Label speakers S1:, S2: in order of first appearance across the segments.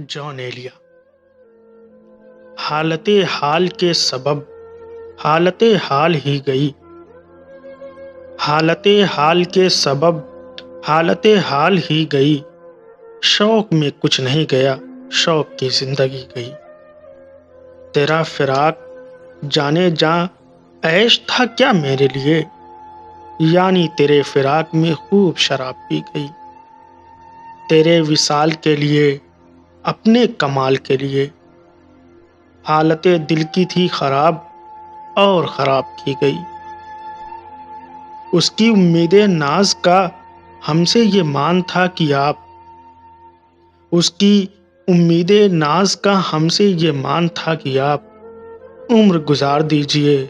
S1: جان ایلیا۔ حالت حال کے سبب حالت حال ہی گئی، حالت حال کے سبب حالت حال ہی گئی، شوق میں کچھ نہیں گیا، شوق کی زندگی گئی۔ تیرا فراق جانے جاں عیش تھا کیا میرے لیے، یعنی تیرے فراق میں خوب شراب پی گئی۔ تیرے وصال کے لیے، اپنے کمال کے لیے، حالت دل کی تھی خراب اور خراب کی گئی۔ اس کی امید ناز کا ہم سے یہ مان تھا کہ آپ، اس کی امید ناز کا ہم سے یہ مان تھا کہ آپ عمر گزار دیجئے،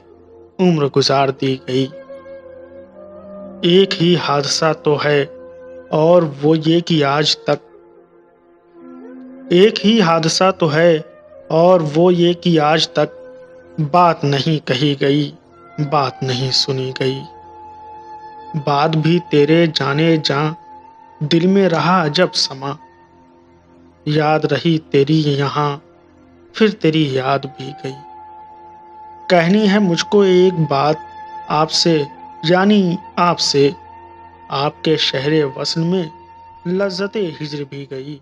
S1: عمر گزار دی گئی۔ ایک ہی حادثہ تو ہے اور وہ یہ کہ آج تک، ایک ہی حادثہ تو ہے اور وہ یہ کہ آج تک بات نہیں کہی گئی، بات نہیں سنی گئی۔ بات بھی تیرے جانے جاں دل میں رہا عجب سما، یاد رہی تیری یہاں پھر تیری یاد بھی گئی۔ کہنی ہے مجھ کو ایک بات آپ سے، یعنی آپ سے، آپ کے شہر وصل میں لذت ہجر بھی گئی۔